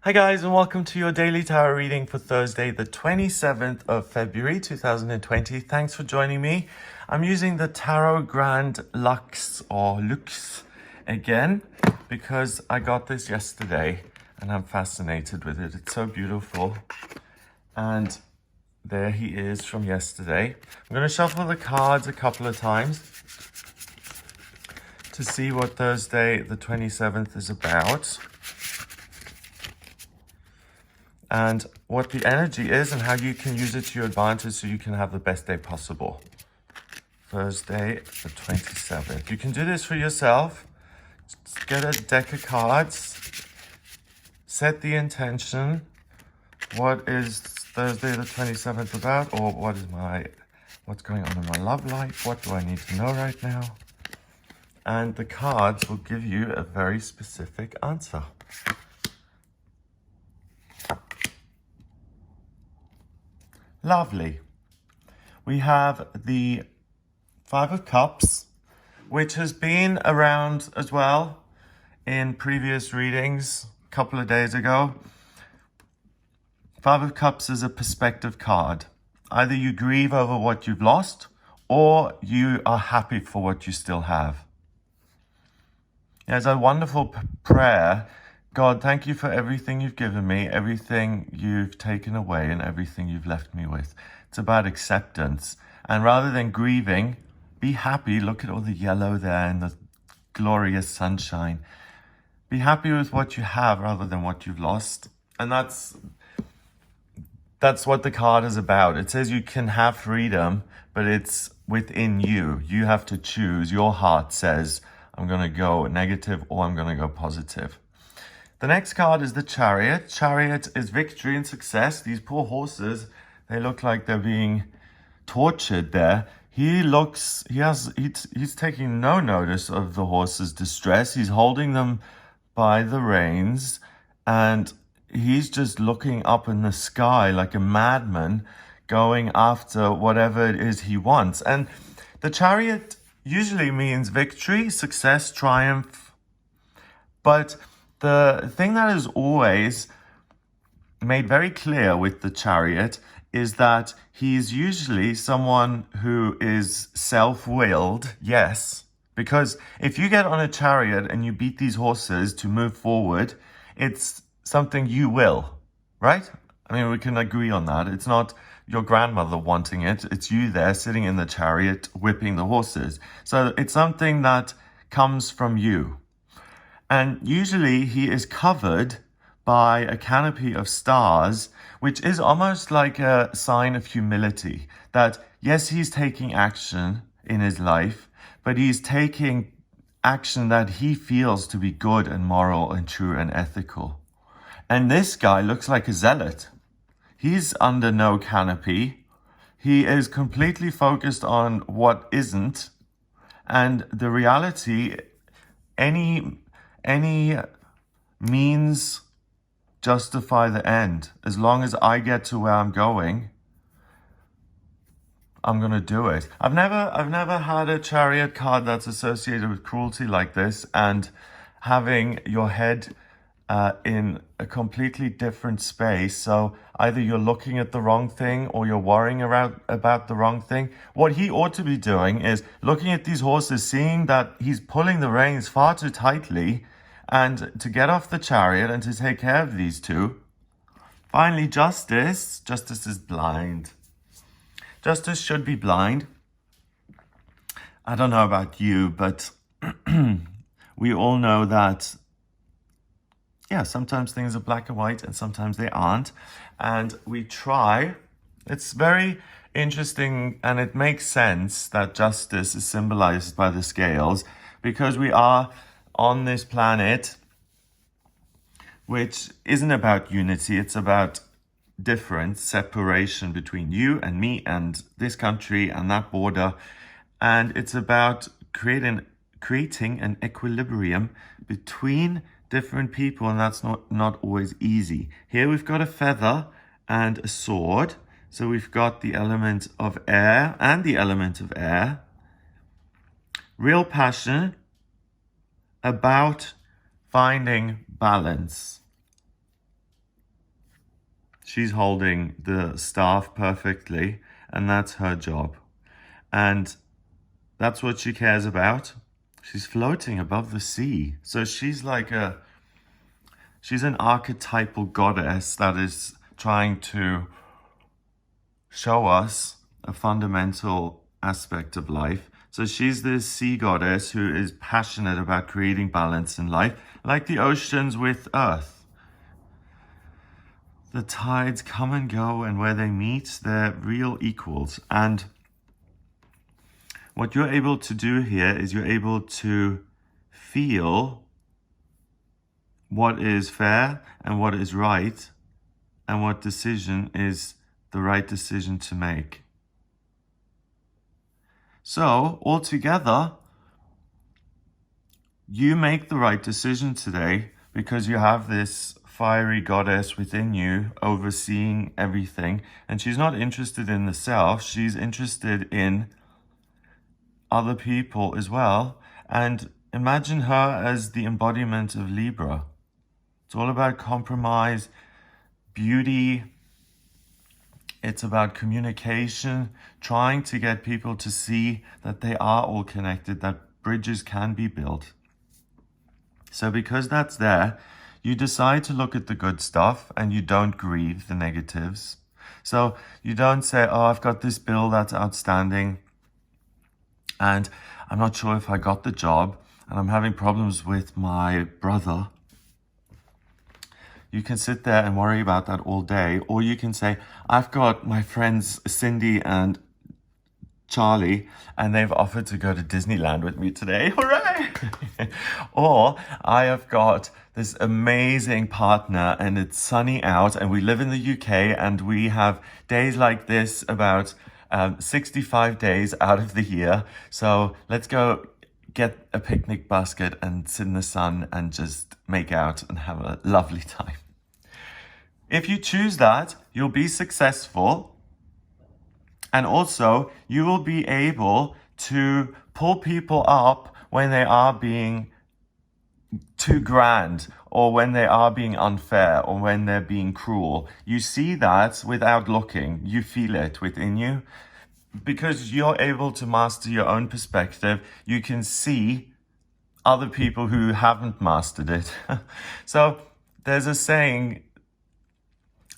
Hi guys, and welcome to your daily tarot reading for Thursday, the 27th of February 2020. Thanks for joining me. I'm using the Tarot Grand Lux or Lux again because I got this yesterday and I'm fascinated with it. It's so beautiful. And there he is from yesterday. I'm going to shuffle the cards a couple of times to see what Thursday, the 27th is about. And what the energy is and how you can use it to your advantage so you can have the best day possible. Thursday, the 27th. You can do this for yourself. Just get a deck of cards. Set the intention. What is Thursday, the 27th about? Or what's going on in my love life? What do I need to know right now? And the cards will give you a very specific answer. Lovely. We have the Five of Cups, which has been around as well in previous readings a couple of days ago. Five of Cups is a perspective card. Either you grieve over what you've lost or you are happy for what you still have. There's a wonderful prayer. God, thank you for everything you've given me, everything you've taken away, and everything you've left me with. It's about acceptance. And rather than grieving, be happy. Look at all the yellow there and the glorious sunshine. Be happy with what you have rather than what you've lost. And that's what the card is about. It says you can have freedom, but it's within you. You have to choose. Your heart says, I'm going to go negative or I'm going to go positive. The next card is the chariot. Chariot is victory and success. These poor horses, they look like they're being tortured there. He's taking no notice of the horses' distress. He's holding them by the reins and he's just looking up in the sky like a madman, going after whatever it is he wants. And the chariot usually means victory, success, triumph. But the thing that is always made very clear with the chariot is that he's usually someone who is self-willed, yes. Because if you get on a chariot and you beat these horses to move forward, it's something you will, right? I mean, we can agree on that. It's not your grandmother wanting it. It's you there sitting in the chariot whipping the horses. So it's something that comes from you. And usually he is covered by a canopy of stars, which is almost like a sign of humility. That yes, he's taking action in his life, but he's taking action that he feels to be good and moral and true and ethical. And this guy looks like a zealot. He's under no canopy. He is completely focused on what isn't. And the reality, any means justify the end. As long as I get to where I'm going, I'm going to do it. I've never had a chariot card that's associated with cruelty like this, and having your head in a completely different space. So either you're looking at the wrong thing or you're worrying about the wrong thing. What he ought to be doing is looking at these horses, seeing that he's pulling the reins far too tightly, and to get off the chariot and to take care of these two. Finally, justice. Justice is blind. Justice should be blind. I don't know about you, but we all know that, yeah, sometimes things are black and white and sometimes they aren't. And we try. It's very interesting and it makes sense that justice is symbolized by the scales because we are on this planet, which isn't about unity. It's about difference, separation between you and me and this country and that border. And it's about creating an equilibrium between different people, and that's not always easy. Here we've got a feather and a sword. So we've got the element of air and the element of air. Real passion about finding balance. She's holding the staff perfectly, and that's her job. And that's what she cares about. She's floating above the sea. So she's an archetypal goddess that is trying to show us a fundamental aspect of life. So she's this sea goddess who is passionate about creating balance in life, like the oceans with Earth. The tides come and go, and where they meet, they're real equals. And what you're able to do here is you're able to feel what is fair and what is right, and what decision is the right decision to make. So, altogether, you make the right decision today because you have this fiery goddess within you overseeing everything. And she's not interested in the self, she's interested in other people as well. And imagine her as the embodiment of Libra. It's all about compromise, beauty. It's about communication, trying to get people to see that they are all connected, that bridges can be built. So because that's there, you decide to look at the good stuff and you don't grieve the negatives. So you don't say, oh, I've got this bill that's outstanding and I'm not sure if I got the job and I'm having problems with my brother. You can sit there and worry about that all day. Or you can say, I've got my friends Cindy and Charlie, and they've offered to go to Disneyland with me today. Hooray! Or I have got this amazing partner and it's sunny out and we live in the UK and we have days like this about 65 days out of the year. So let's go get a picnic basket and sit in the sun and just make out and have a lovely time. If you choose that, you'll be successful. And also, you will be able to pull people up when they are being too grand, or when they are being unfair, or when they're being cruel. You see that without looking. You feel it within you. Because you're able to master your own perspective, you can see other people who haven't mastered it. So there's a saying,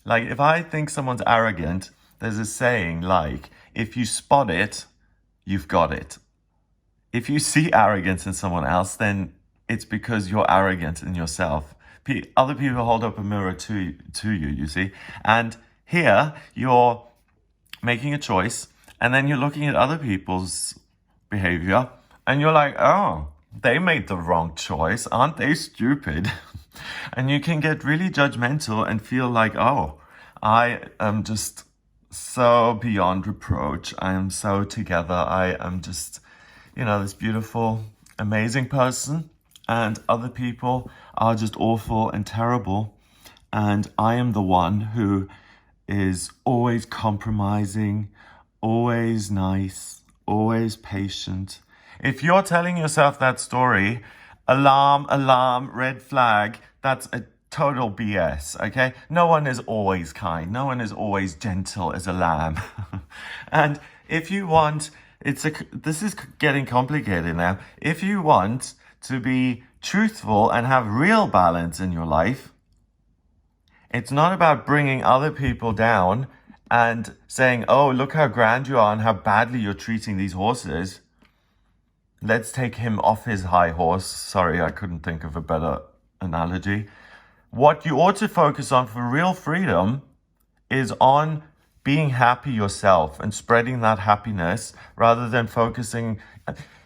like if I think someone's arrogant, there's a saying like, if you spot it, you've got it. If you see arrogance in someone else, then it's because you're arrogant in yourself. Other people hold up a mirror to you, you see. And here, you're making a choice, and then you're looking at other people's behavior, and you're like, oh, they made the wrong choice. Aren't they stupid? And you can get really judgmental and feel like, oh, I am just so beyond reproach. I am so together. I am just, this beautiful, amazing person. And other people are just awful and terrible. And I am the one who is always compromising, always nice, always patient. If you're telling yourself that story, alarm, red flag, that's a total BS, okay? No one is always kind. No one is always gentle as a lamb. And if you want, this is getting complicated now. If you want to be truthful and have real balance in your life, it's not about bringing other people down and saying, oh, look how grand you are and how badly you're treating these horses. Let's take him off his high horse. Sorry, I couldn't think of a better analogy. What you ought to focus on for real freedom is on being happy yourself and spreading that happiness rather than focusing.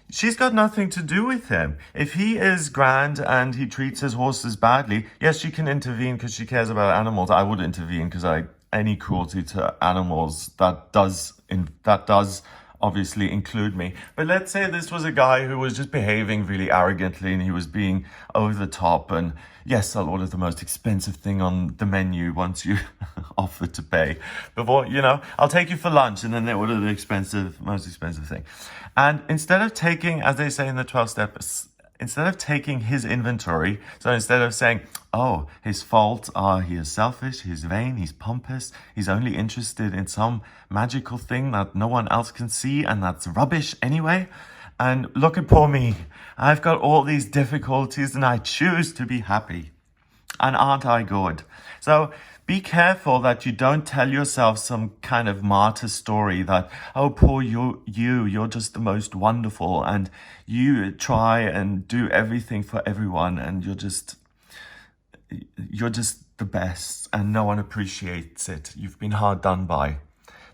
She's got nothing to do with him. If he is grand and he treats his horses badly, yes, she can intervene because she cares about animals. I would intervene because any cruelty to animals, that does obviously include me. But let's say this was a guy who was just behaving really arrogantly and he was being over the top, and yes, I'll order the most expensive thing on the menu once you offer to pay. Before, I'll take you for lunch, and then they order the most expensive thing. And instead of taking, as they say in the 12 steps, instead of taking his inventory, so instead of saying, oh, his faults are he is selfish, he's vain, he's pompous, he's only interested in some magical thing that no one else can see, and that's rubbish anyway. And look at poor me. I've got all these difficulties and I choose to be happy. And aren't I good? So be careful that you don't tell yourself some kind of martyr story that, oh, poor you're just the most wonderful and you try and do everything for everyone and you're just the best and no one appreciates it. You've been hard done by.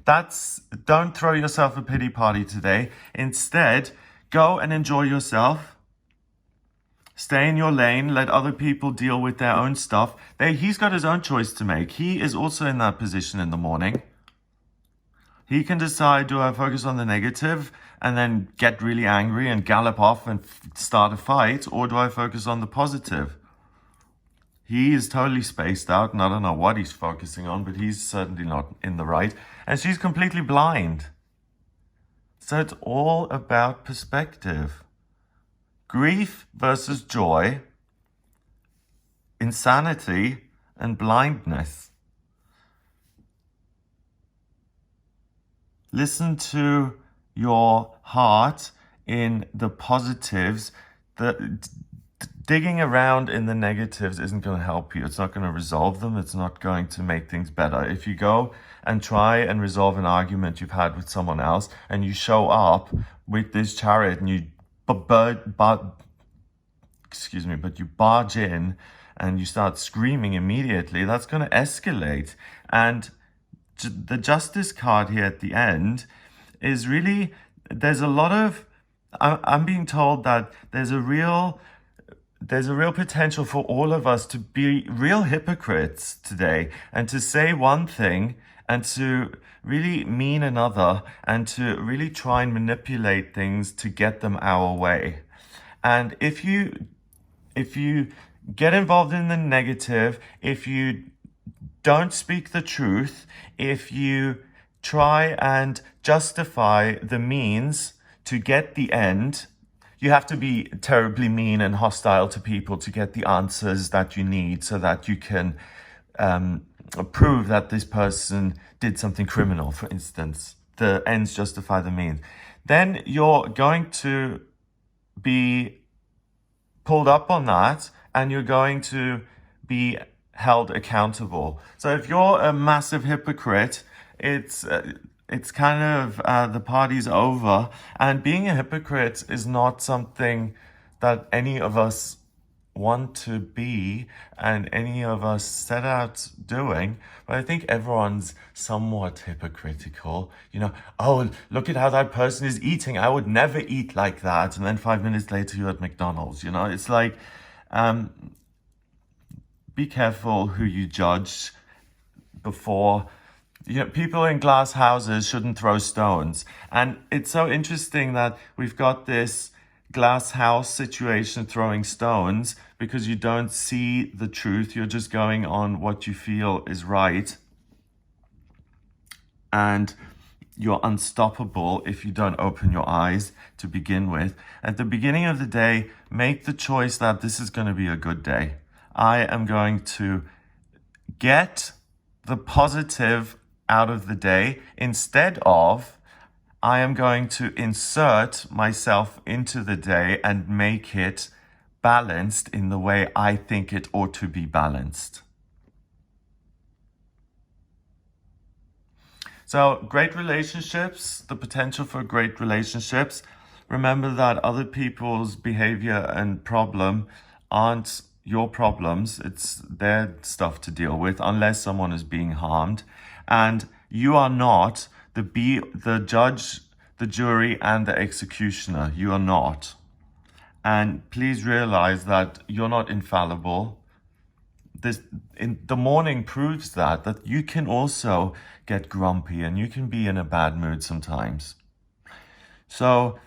Don't throw yourself a pity party today. Instead, go and enjoy yourself. Stay in your lane, let other people deal with their own stuff. He's got his own choice to make. He is also in that position in the morning. He can decide, do I focus on the negative and then get really angry and gallop off and start a fight, or do I focus on the positive? He is totally spaced out and I don't know what he's focusing on, but he's certainly not in the right. And she's completely blind. So it's all about perspective. Grief versus joy, insanity and blindness. Listen to your heart in the positives. Digging around in the negatives isn't going to help you. It's not going to resolve them. It's not going to make things better. If you go and try and resolve an argument you've had with someone else and you show up with this chariot and you you barge in and you start screaming immediately, that's going to escalate. And the justice card here at the end is really, there's a lot of, I'm being told that there's a real potential for all of us to be real hypocrites today and to say one thing and to really mean another and to really try and manipulate things to get them our way. And if you get involved in the negative, if you don't speak the truth, if you try and justify the means to get the end, you have to be terribly mean and hostile to people to get the answers that you need so that you can prove that this person did something criminal, for instance. The ends justify the means. Then you're going to be pulled up on that and you're going to be held accountable. So if you're a massive hypocrite, it's kind of the party's over. And being a hypocrite is not something that any of us want to be and any of us set out doing. But I think everyone's somewhat hypocritical. Oh, look at how that person is eating. I would never eat like that. And then 5 minutes later, you're at McDonald's. It's like, be careful who you judge before. People in glass houses shouldn't throw stones. And it's so interesting that we've got this glass house situation throwing stones because you don't see the truth. You're just going on what you feel is right. And you're unstoppable if you don't open your eyes to begin with. At the beginning of the day, make the choice that this is going to be a good day. I am going to get the positive out of the day instead of I am going to insert myself into the day and make it balanced in the way I think it ought to be balanced. So great relationships, the potential for great relationships. Remember that other people's behavior and problem aren't your problems. It's their stuff to deal with unless someone is being harmed. And you are not the judge, the jury, and the executioner. You are not. And please realize that you're not infallible. The morning proves that you can also get grumpy and you can be in a bad mood sometimes. So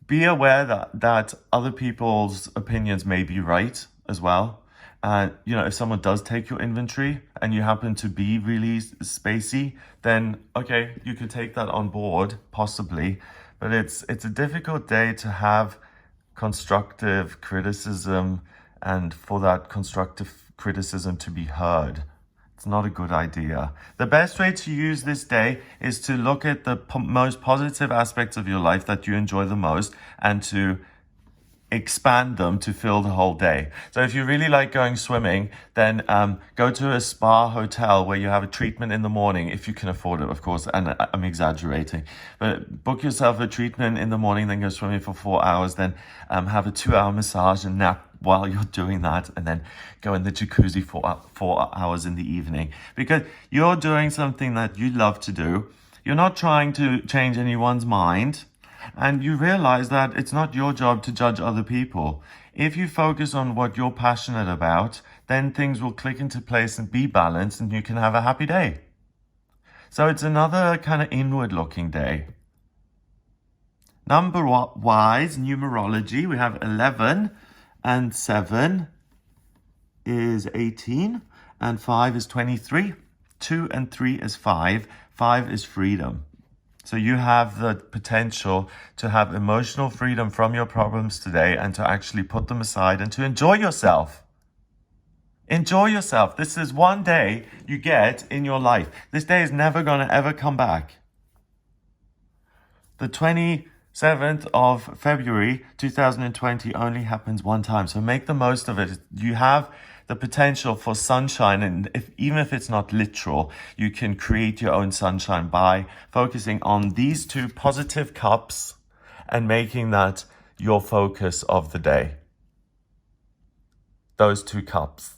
be aware that other people's opinions may be right as well. And, if someone does take your inventory and you happen to be really spacey, then, okay, you could take that on board, possibly. But it's a difficult day to have constructive criticism and for that constructive criticism to be heard. It's not a good idea. The best way to use this day is to look at the most positive aspects of your life that you enjoy the most and to expand them to fill the whole day. So if you really like going swimming, then go to a spa hotel where you have a treatment in the morning, if you can afford it, of course, and I'm exaggerating. But book yourself a treatment in the morning, then go swimming for 4 hours, then have a 2-hour massage and nap while you're doing that, and then go in the jacuzzi for 4 hours in the evening. Because you're doing something that you love to do. You're not trying to change anyone's mind. And you realize that it's not your job to judge other people. If you focus on what you're passionate about, then things will click into place and be balanced and you can have a happy day. So it's another kind of inward looking day. Number-wise, numerology, we have 11 and 7 is 18 and 5 is 23. 2 and 3 is 5. 5 is freedom. So you have the potential to have emotional freedom from your problems today and to actually put them aside and to enjoy yourself. Enjoy yourself. This is one day you get in your life. This day is never going to ever come back. The 27th of February 2020 only happens one time. So make the most of it. You have the potential for sunshine, and even if it's not literal, you can create your own sunshine by focusing on these two positive cups and making that your focus of the day. Those 2 cups.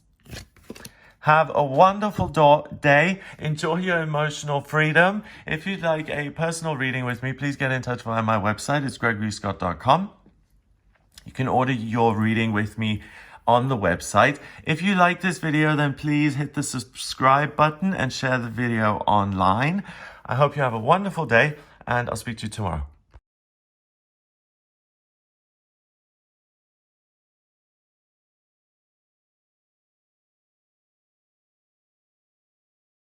Have a wonderful day. Enjoy your emotional freedom. If you'd like a personal reading with me, please get in touch via my website. It's gregoryscott.com. You can order your reading with me on the website. If you like this video, then please hit the subscribe button and share the video online. I hope you have a wonderful day, and I'll speak to you tomorrow.